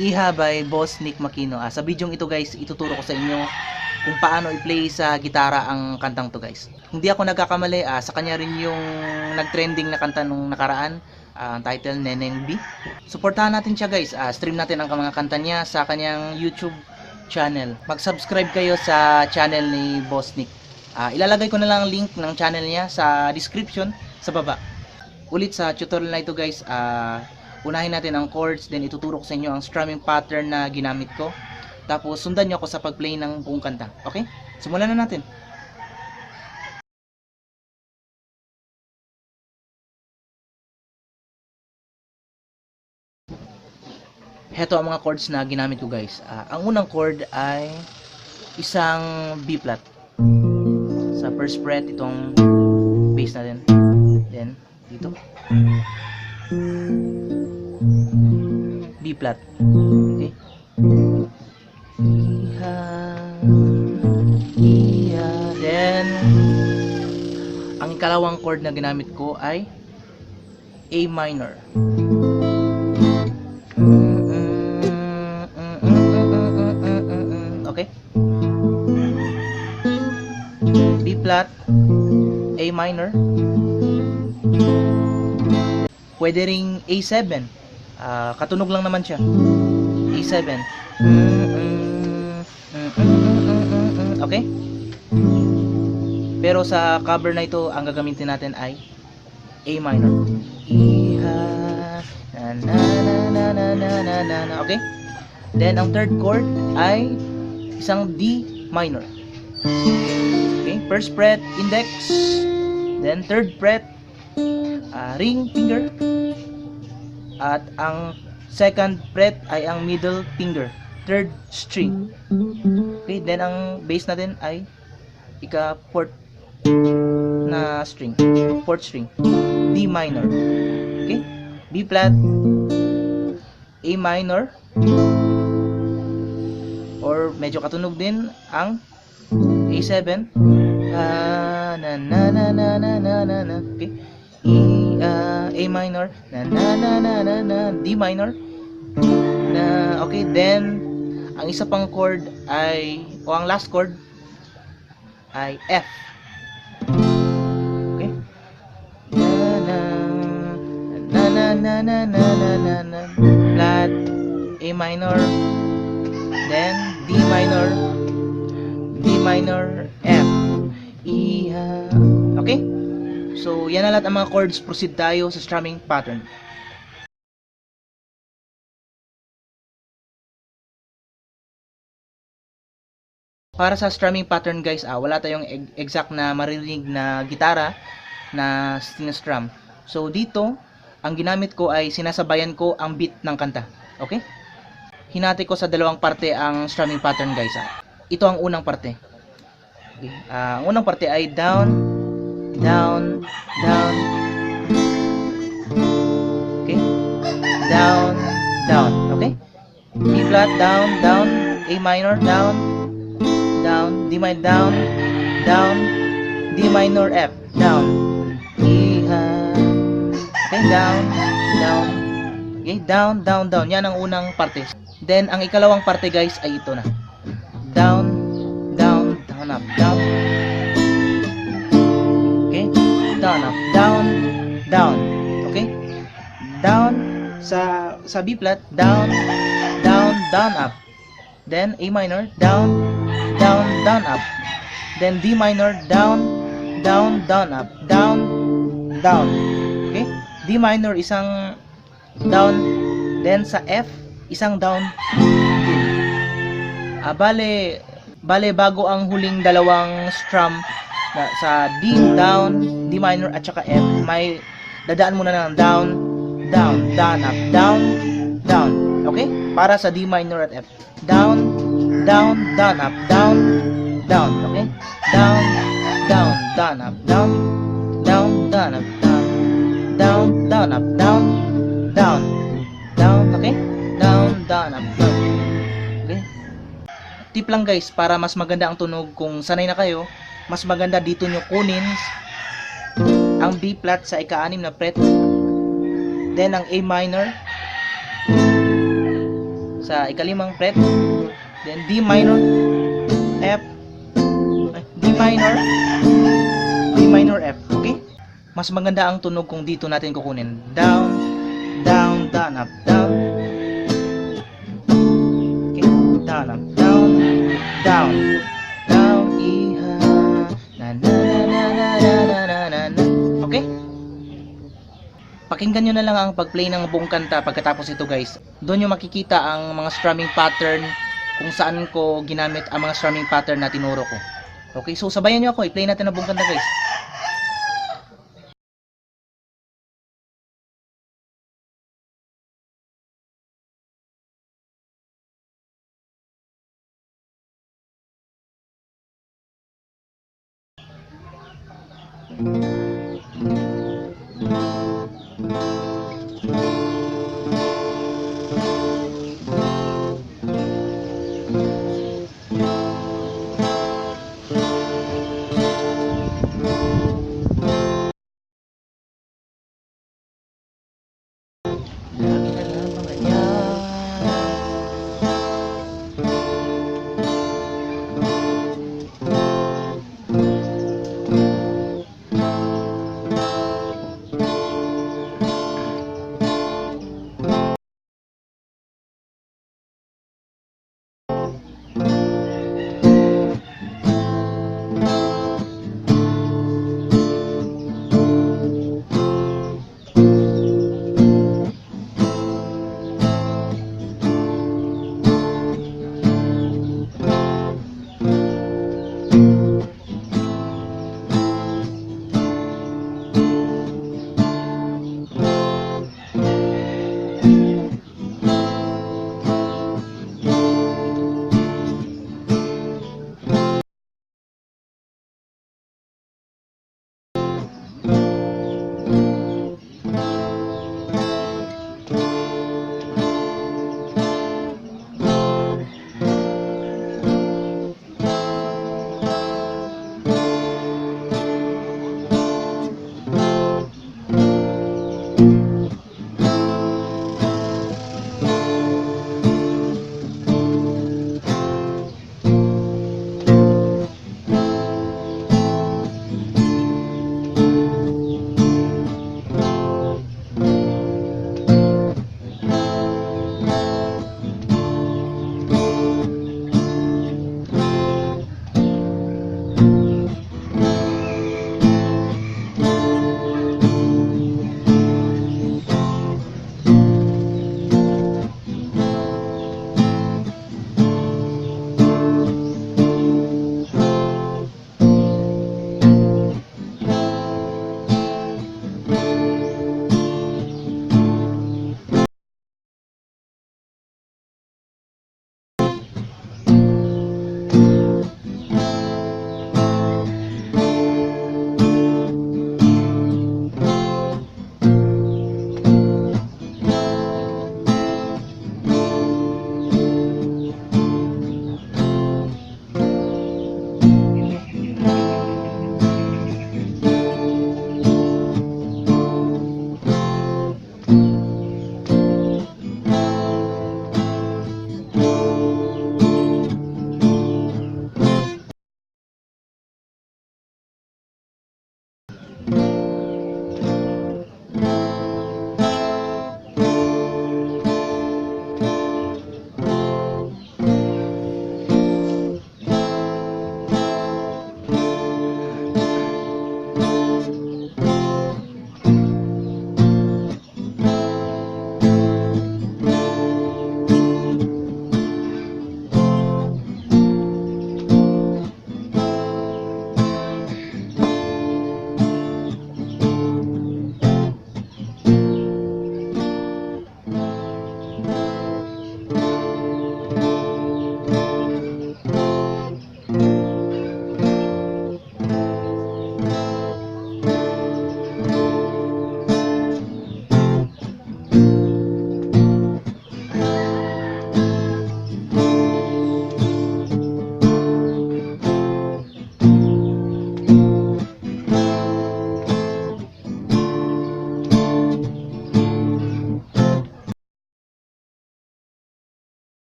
IHA by Boss Nik Makino. Sa video ito guys, ituturo ko sa inyo kung paano i-play sa gitara ang kantang to guys. Hindi ako nagkakamali, sa kanya rin yung nag-trending na kanta nung nakaraan, ang title Neneng B. Suportahan natin siya guys, stream natin ang mga kanta niya sa kanyang YouTube channel. Mag-subscribe kayo sa channel ni Boss Nik. Ilalagay ko na lang ang link ng channel niya sa description sa baba. Ulit sa tutorial na ito guys, unahin natin ang chords, then ituturo ko sa inyo ang strumming pattern na ginamit ko. Tapos sundan nyo ako sa pag-play ng buong kanta. Okay? Simulan na natin. Heto ang mga chords na ginamit ko guys. Ang unang chord ay isang B flat. Sa first fret, itong bass natin. Then, dito. B flat. Okay. Iha, iha. Then ang ikalawang chord na ginamit ko ay A minor. Okay. B flat, A minor. Pwede ring A7. Katunog lang naman siya. A7. Okay? Pero sa cover na ito, ang gagamitin natin ay A minor. Iha, na na na na na na na na. Okay? Then ang third chord ay isang D minor. Okay? First fret, index. Then third fret, ring finger. At ang second fret ay ang middle finger, third string. Okay, then ang bass natin ay ika-fourth na string, fourth string, D minor. Okay, B flat, A minor, or medyo katunog din ang A7. Na na na na na na na. Okay. A minor, na na na na na na, D minor, na okay. Then ang isa pang chord ay, o ang last chord ay F. Okay, na na na na na na na na, flat, A minor, then D minor, F, E. Okay. So, yan na lahat ang mga chords. Proceed tayo sa strumming pattern. Para sa strumming pattern guys, wala tayong exact na maririnig na gitara na sinastrum. So, dito, ang ginamit ko ay sinasabayan ko ang beat ng kanta. Okay? Hinati ko sa dalawang parte ang strumming pattern guys. Ito ang unang parte. Okay. Ang unang parte ay down, down, down. Okay? Down, down. Okay? B flat, down, down. A minor, down, down. D minor, down, down. D minor, F, down. Iha. Okay? Down, down. Okay? Down, down, down. Yan ang unang parte. Then, ang ikalawang parte guys ay ito na. Down, down, down, up, down. Down, up, down, down. Okay? Down sa B flat, down, down, down, up. Then A minor, down, down, down, up. Then D minor, down, down, down, up, down, down. Okay? D minor isang down, then sa F isang down. Bale bago ang huling dalawang strum na sa D down, D minor at saka F, may dadaan muna ng down, down, down, up, down, down. Okay? Para sa D minor at F. Down, down, down, up, down, down. Okay? Down, down, down, up, down, down, down, up, down, down, down, up, down, down, down. Okay? Down, down, up, down. Okay? Tip lang guys, para mas maganda ang tunog, kung sanay na kayo, mas maganda dito nyo kunin ang B flat sa ika-6 na fret, then ang A minor sa ikalimang fret, then D minor, F, D minor, D minor, F. Okay? Mas maganda ang tunog kung dito natin kukunin. Down, down, down, up, down. Okay? Down, up, down, down, down, iha, na na na na na na na na na. Okay? Pakinggan nyo na lang ang pag-play ng buong kanta pagkatapos ito, guys. Doon nyo makikita ang mga strumming pattern kung saan ko ginamit ang mga strumming pattern na tinuro ko. Okay, so sabayan nyo ako, i-play natin ang buong kanta, guys.